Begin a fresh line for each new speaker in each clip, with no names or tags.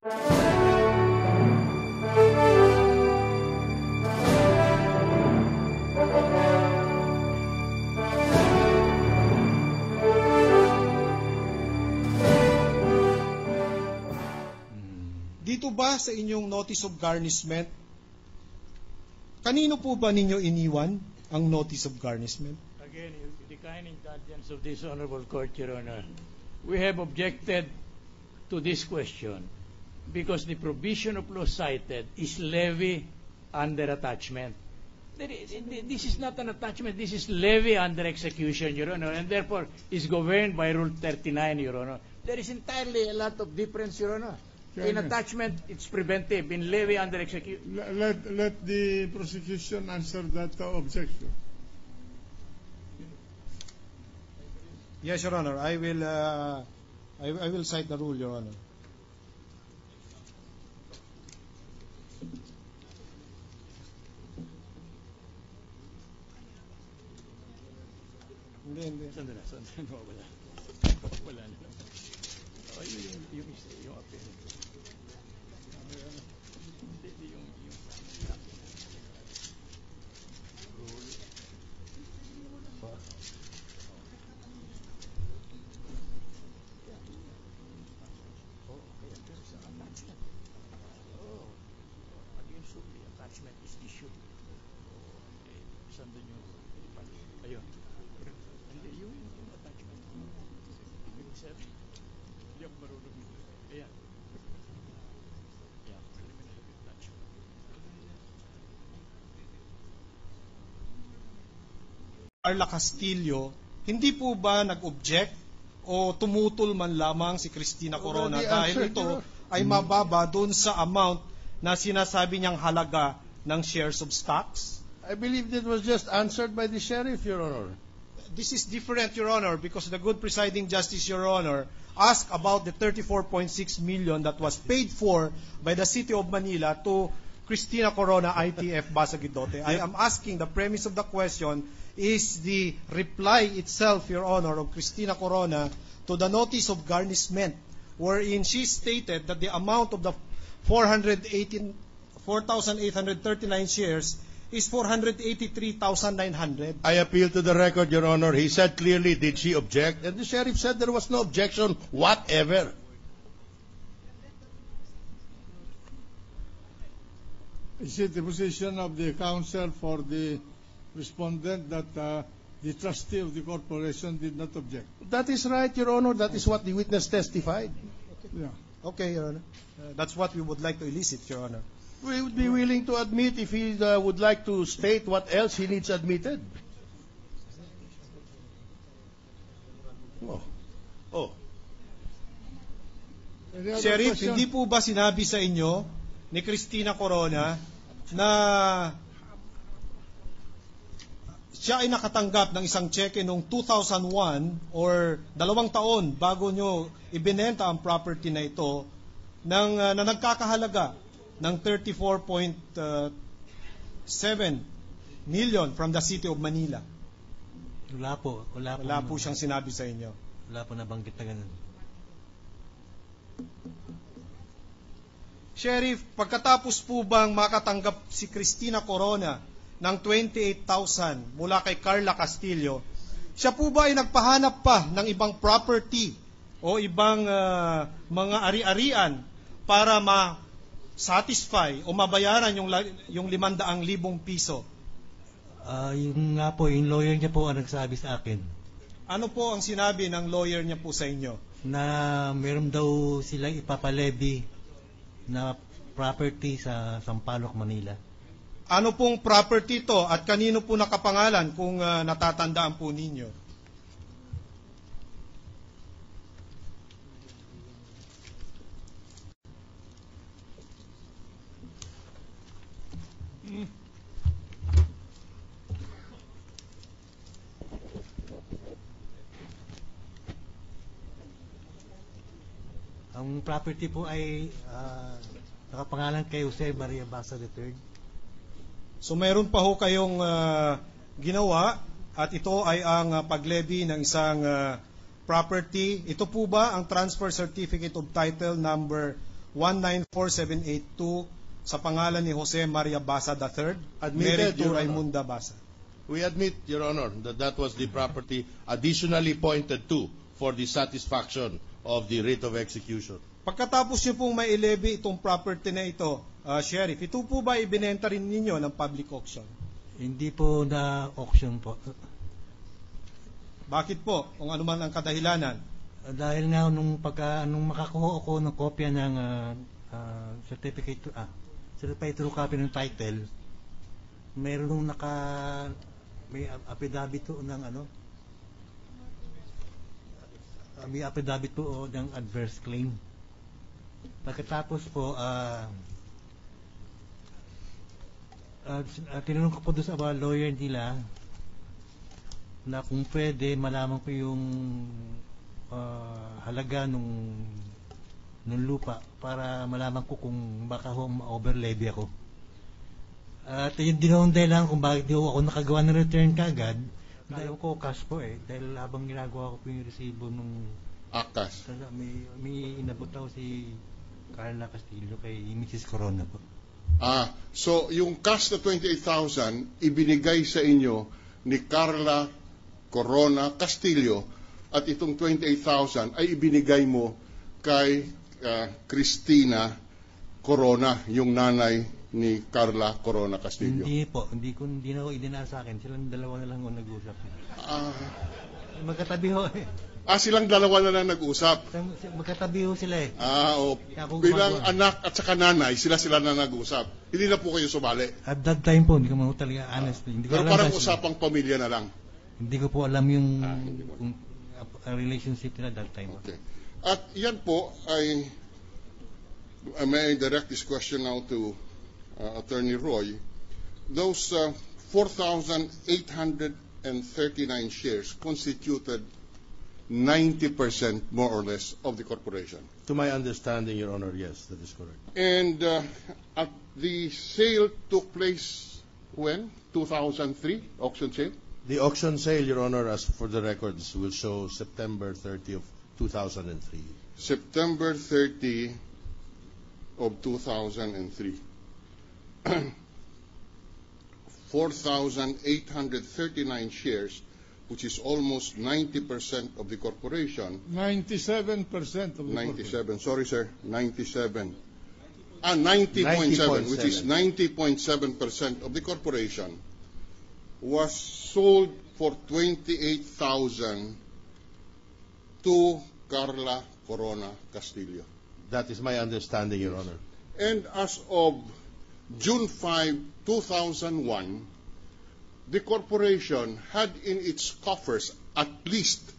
Dito ba sa inyong notice of garnishment, kanino po ba ninyo iniwan ang notice of garnishment?
Again, declining indulgence of this Honorable Court, Your Honor, we have objected to this question because the provision of law cited is levy under attachment. This is not an attachment, this is levy under execution, Your Honor, and therefore is governed by Rule 39, Your Honor. There is entirely a lot of difference, Your Honor. In attachment, it's preventive. In levy under execution.
Let the prosecution answer that objection.
Yes, Your Honor. I will cite the rule, Your Honor. Hindi.
Sandali, wala. Wala na. Oh, yung apel.
Carla Castillo, hindi po ba nag-object o tumutol man lamang si Cristina Corona dahil ito ay mababa doon sa amount na sinasabi niyang halaga ng shares of stocks?
I believe that was just answered by the sheriff, Your Honor.
This is different, Your Honor, because the good presiding justice, Your Honor, asked about the 34.6 million that was paid for by the City of Manila to Cristina Corona, ITF, Basagidote. I am asking, the premise of the question is the reply itself, Your Honor, of Cristina Corona to the notice of garnishment, wherein she stated that the amount of the 4,839 shares is 483,900.
I appeal to the record, Your Honor. He said clearly, did she object? And the sheriff said there was no objection whatever.
Is it the position of the counsel for the respondent that the trustee of the corporation did not object?
That is right, Your Honor. That is what the witness testified.
Yeah.
Okay, Your Honor. That's what we would like to elicit, Your Honor.
We would be willing to admit if he would like to state what else he needs admitted. Oh.
Sheriff, hindi po ba sinabi sa inyo ni Cristina Corona na siya ay nakatanggap ng isang cheque noong 2001 or 2 taon bago nyo ibinenta ang property na ito na nagkakahalaga ng 34.7 million from the City of Manila?
Wala po.
Wala po siyang sinabi sa inyo.
Wala po nabanggit na ganun.
Sheriff, pagkatapos po bang makatanggap si Cristina Corona ng 28,000 mula kay Carla Castillo, siya po ba ay nagpahanap pa ng ibang property o ibang mga ari-arian para ma-satisfy o mabayaran yung 500,000 piso?
Yung nga po, yung lawyer niya po ang nagsabi sa akin.
Ano po ang sinabi ng lawyer niya po sa inyo?
Na meron daw silang ipapalevy na property sa Sampaloc, Manila.
Ano pong property to at kanino po nakapangalan kung natatandaan po ninyo?
Ang property po ay nakapangalan kay Jose Maria Basa III.
So mayroon pa ho kayong ginawa at ito ay ang paglevy ng isang property. Ito po ba ang transfer certificate of title number 194782 sa pangalan ni Jose Maria Basa III,
Admitted,
married to
Your Honor.
Raimunda Basa.
We admit, Your Honor, that that was the property additionally pointed to for the satisfaction of the writ of execution.
Pagkatapos niyo pong mailevy itong property na ito, Sheriff, ito po ba ibinenta rin ninyo ng public auction?
Hindi po na auction po.
Bakit po? Kung ano man ang kadahilanan?
Dahil nga nung makakuha ako ng kopya ng certified true copy ng title, mayroon nung may affidavit po ng may affidavit po ng adverse claim. Pagkatapos po tinanong ko po doon sa lawyer nila na kung pwede malaman ko yung halaga nung lupa para malaman ko kung baka ma-overlevy ako. At yun din ang dahilan kung bakit di ako nakagawa ng return kagad. Dahil ko cash po dahil habang ginagawa ko po yung resibo nung
Akas.
may inabot ako si Carla Castillo kay Mrs. Corona po.
So yung cash na 28,000 ibinigay sa inyo ni Carla Corona Castillo at itong 28,000 ay ibinigay mo kay Cristina Corona, yung nanay ni Carla Corona Castillo.
Hindi po, hindi na ako idinaan sa akin. Silang dalawa na lang ako nag-usap. Magkatabi ho
Silang dalawa na lang nag-usap.
Magkatabi ho sila
Bilang anak at saka nanay, sila na nag-usap. Hindi na po kayo sumali.
At that time po, hindi ko man talaga honest.
Pero parang usapang pamilya na lang.
Hindi ko po alam yung relationship nila that time.
Okay. At yan po ay may I direct this question now to Attorney Roy. Those 4,839 shares constituted 90% more or less of the corporation.
To my understanding, Your Honor, yes, that is correct.
And the sale took place when? 2003 auction sale?
The auction sale, Your Honor, as for the records, will show September 30 of 2003.
September 30 of 2003. 4,839 shares, which is almost 90% of the corporation.
97% of the
97. Sorry, sir. 97. 90.7, which is 90.7% of the corporation, was sold for 28,000 to Carla Corona Castillo.
That is my understanding, Your Honor.
And as of June 5, 2001, the corporation had in its coffers at least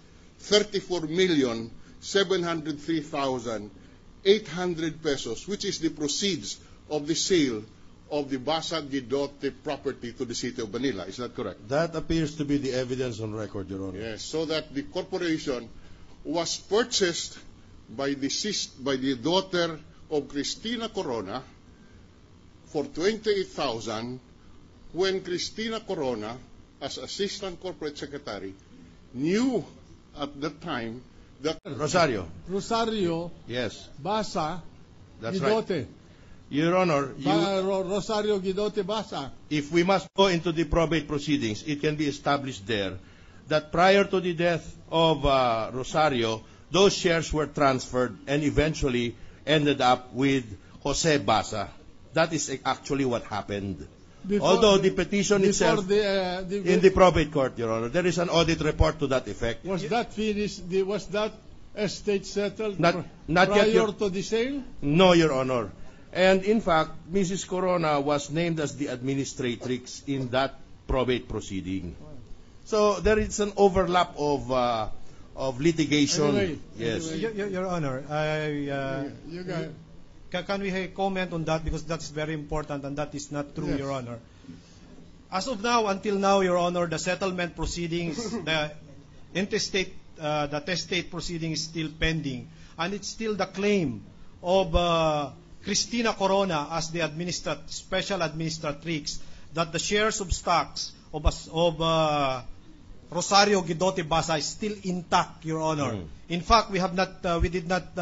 34,703,800 pesos, which is the proceeds of the sale of the Basa Guidote property to the city of Manila. Is that correct?
That appears to be the evidence on record, Your Honor.
Yes, so that the corporation was purchased by the daughter of Cristina Corona for 28,000 when Cristina Corona, as Assistant Corporate Secretary, knew at that time that
Rosario.
Yes. Basa.
That's
Guidote.
right. Your Honor,
Rosario Guidote Basa.
if we must go into the probate proceedings, it can be established there that prior to the death of Rosario, those shares were transferred and eventually ended up with Jose Basa. That is actually what happened. Although the petition itself in the probate court, Your Honor, there is an audit report to that effect.
Was that finished? Was that estate settled
Not
prior
yet,
to the sale?
No, Your Honor. And in fact, Mrs. Corona was named as the administratrix in that probate proceeding. So there is an overlap of litigation.
Anyway,
Yes.
Your Honor,
You got
can we comment on that, because that's very important and that is not true,
Yes.
Your Honor. As of now, until now, Your Honor, the settlement proceedings, the intestate, the testate proceeding is still pending, and it's still the claim of Cristina Corona as the special administratrix that the shares of stocks of Rosario Guidote Basa is still intact, Your Honor. In fact, we did not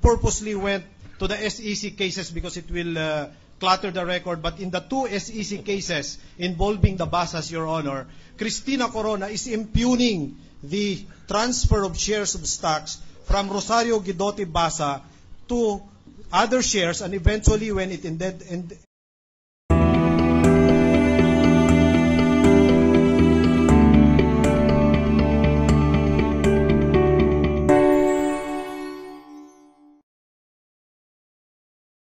purposely went to the SEC cases because it will clutter the record. But in the two SEC cases involving the Basas, Your Honor, Cristina Corona is impugning the transfer of shares of stocks from Rosario Guidotti Basa to other shares, and eventually when it